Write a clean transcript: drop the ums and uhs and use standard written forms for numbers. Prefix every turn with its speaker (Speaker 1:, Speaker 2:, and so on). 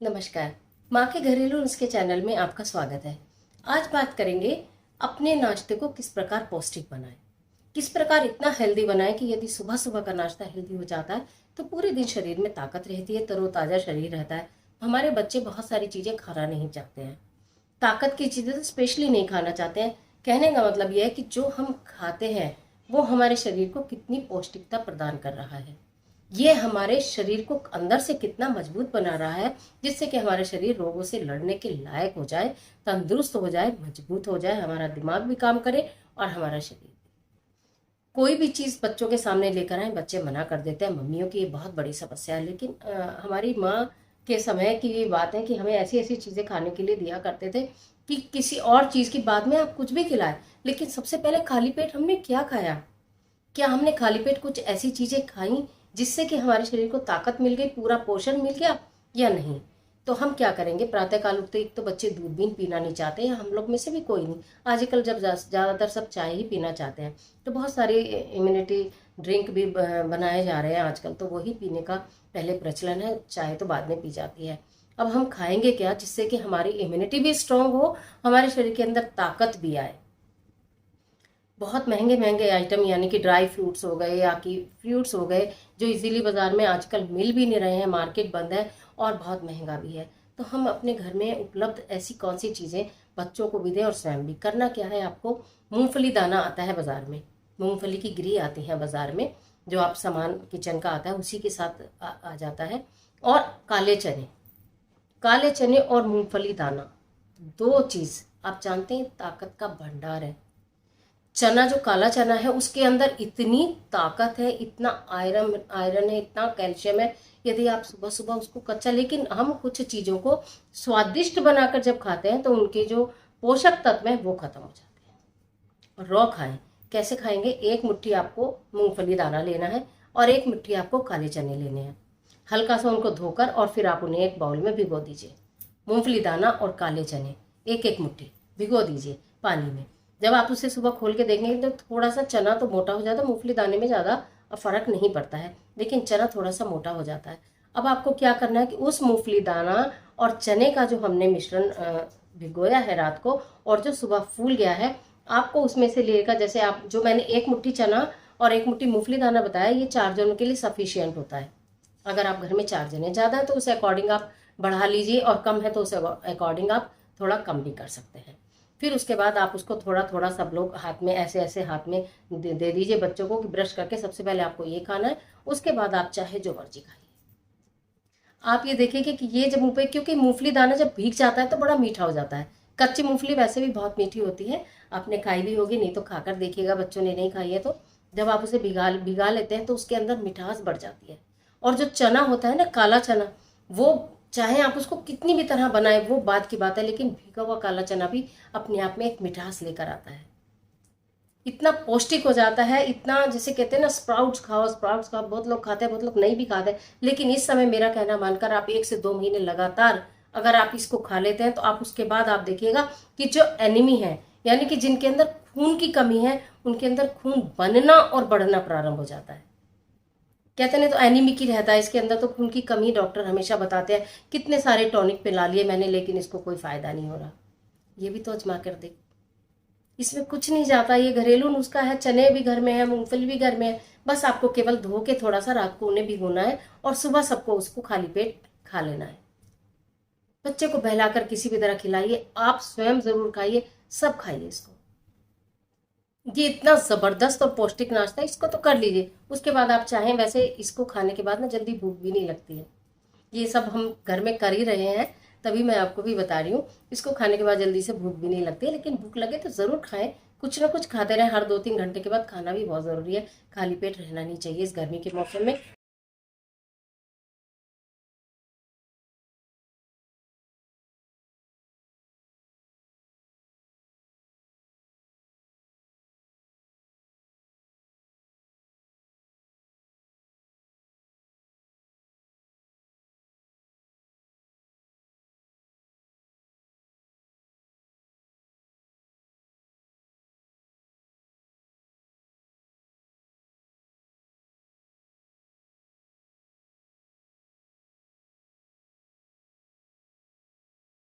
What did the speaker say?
Speaker 1: नमस्कार। माँ के घरेलू नुस्खे चैनल में आपका स्वागत है। आज बात करेंगे अपने नाश्ते को किस प्रकार पौष्टिक बनाएं। किस प्रकार इतना हेल्दी बनाएं कि यदि सुबह सुबह का नाश्ता हेल्दी हो जाता है तो पूरे दिन शरीर में ताकत रहती है, तरोताज़ा शरीर रहता है। हमारे बच्चे बहुत सारी चीज़ें खाना नहीं चाहते हैं, ताकत की चीज़ें तो स्पेशली नहीं खाना चाहते हैं। कहने का मतलब यह है कि जो हम खाते हैं वो हमारे शरीर को कितनी पौष्टिकता प्रदान कर रहा है, ये हमारे शरीर को अंदर से कितना मजबूत बना रहा है, जिससे कि हमारा शरीर रोगों से लड़ने के लायक हो जाए, तंदुरुस्त हो जाए, मजबूत हो जाए, हमारा दिमाग भी काम करे और हमारा शरीर। कोई भी चीज़ बच्चों के सामने लेकर आए, बच्चे मना कर देते हैं। मम्मियों की ये बहुत बड़ी समस्या है। लेकिन हमारी माँ के समय की ये बात है कि हमें ऐसी ऐसी चीज़ें खाने के लिए दिया करते थे कि किसी और चीज़ की बाद में आप कुछ भी खिलाए, लेकिन सबसे पहले खाली पेट हमने क्या खाया? क्या हमने खाली पेट कुछ ऐसी चीजें खाई जिससे कि हमारे शरीर को ताकत मिल गई, पूरा पोषण मिल गया, या नहीं? तो हम क्या करेंगे? प्रातःकाल उठते एक तो बच्चे दूध भी पीना नहीं चाहते, या हम लोग में से भी कोई नहीं। आजकल जब ज़्यादातर सब चाय ही पीना चाहते हैं, तो बहुत सारे इम्यूनिटी ड्रिंक भी बनाए जा रहे हैं आजकल, तो वही पीने का पहले प्रचलन है। चाय तो बाद में पी जाती है। अब हम खाएंगे क्या जिससे कि हमारी इम्यूनिटी भी स्ट्रांग हो, हमारे शरीर के अंदर ताकत भी आए? बहुत महंगे महंगे आइटम यानी कि ड्राई फ्रूट्स हो गए या कि फ्रूट्स हो गए, जो इजीली बाजार में आजकल मिल भी नहीं रहे हैं, मार्केट बंद है और बहुत महंगा भी है। तो हम अपने घर में उपलब्ध ऐसी कौन सी चीज़ें बच्चों को भी दें और स्वयं भी। करना क्या है आपको? मूंगफली दाना आता है बाजार में, मूंगफली की गिरी आती है बाजार में, जो आप सामान किचन का आता है उसी के साथ आ जाता है। और काले चने, काले चने और मूंगफली दाना, दो चीज़ आप जानते हैं ताकत का भंडार है। चना, जो काला चना है, उसके अंदर इतनी ताकत है, इतना आयरन आयरन है, इतना कैल्शियम है। यदि आप सुबह सुबह उसको कच्चा, लेकिन हम कुछ चीज़ों को स्वादिष्ट बनाकर जब खाते हैं तो उनके जो पोषक तत्व हैं वो खत्म हो जाते हैं। रॉ खाएं। कैसे खाएंगे? एक मुट्ठी आपको मूंगफली दाना लेना है और एक मुट्ठी आपको काले चने लेने हैं। हल्का सा उनको धोकर और फिर आप उन्हें एक बाउल में भिगो दीजिए। मूंगफली दाना और काले चने एक एक मुट्ठी भिगो दीजिए पानी में। जब आप उसे सुबह खोल के देखेंगे तो थोड़ा सा चना तो मोटा हो जाता है, मूंगफली दाने में ज़्यादा फर्क नहीं पड़ता है, लेकिन चना थोड़ा सा मोटा हो जाता है। अब आपको क्या करना है कि उस मूंगफली दाना और चने का जो हमने मिश्रण भिगोया है रात को और जो सुबह फूल गया है, आपको उसमें से लेकर, जैसे आप जो मैंने एक मुट्ठी चना और एक मुट्ठी मूंगफली दाना बताया, ये 4 जनों के लिए सफिशियंट होता है। अगर आप घर में 4 जने ज़्यादा है तो उस अकॉर्डिंग आप बढ़ा लीजिए, और कम है तो उस अकॉर्डिंग आप थोड़ा कम भी कर सकते हैं। फिर उसके बाद आप उसको थोड़ा थोड़ा सब लोग हाथ में ऐसे ऐसे हाथ में दे दीजिए बच्चों को कि ब्रश करके सबसे पहले आपको ये खाना है, उसके बाद आप चाहे जो मर्जी खाइए। आप ये देखेंगे कि ये जब मुँह पे, क्योंकि मूंगफली दाना जब भीग जाता है तो बड़ा मीठा हो जाता है। कच्ची मूंगफली वैसे भी बहुत मीठी होती है, आपने खाई भी होगी, नहीं तो खाकर देखिएगा, बच्चों ने नहीं खाई है तो। जब आप उसे भिगा भिगा लेते हैं तो उसके अंदर मिठास बढ़ जाती है। और जो चना होता है ना, काला चना, वो चाहे आप उसको कितनी भी तरह बनाए वो बात की बात है, लेकिन भीगा हुआ काला चना भी अपने आप में एक मिठास लेकर आता है। इतना पौष्टिक हो जाता है, इतना, जैसे कहते हैं ना, स्प्राउट्स खाओ स्प्राउट्स खाओ, बहुत लोग खाते हैं, बहुत लोग नहीं भी खाते। लेकिन इस समय मेरा कहना मानकर आप 1 से 2 महीने लगातार अगर आप इसको खा लेते हैं तो आप उसके बाद आप देखिएगा कि जो एनीमी है, यानी कि जिनके अंदर खून की कमी है, उनके अंदर खून बनना और बढ़ना प्रारंभ हो जाता है। कहते हैं तो एनीमी की रहता है, इसके अंदर तो खून की कमी, डॉक्टर हमेशा बताते हैं। कितने सारे टॉनिक पिला लिए मैंने, लेकिन इसको कोई फायदा नहीं हो रहा। ये भी तो आजमा कर देख, इसमें कुछ नहीं जाता। ये घरेलू नुस्खा है, चने भी घर में है, मूंगफली भी घर में है। बस आपको केवल धो के थोड़ा सा रात को उन्हें भिगोना है और सुबह सबको उसको खाली पेट खा लेना है। बच्चे को बहलाकर किसी भी तरह खिलाइए, आप स्वयं जरूर खाइए, सब खाइए इसको। ये इतना ज़बरदस्त और पौष्टिक नाश्ता है, इसको तो कर लीजिए। उसके बाद आप चाहें, वैसे इसको खाने के बाद ना जल्दी भूख भी नहीं लगती है। ये सब हम घर में कर ही रहे हैं, तभी मैं आपको भी बता रही हूँ। इसको खाने के बाद जल्दी से भूख भी नहीं लगती है, लेकिन भूख लगे तो ज़रूर खाएं। कुछ ना कुछ खाते रहें, हर 2-3 घंटे के बाद खाना भी बहुत ज़रूरी है। खाली पेट रहना नहीं चाहिए इस गर्मी के मौसम में,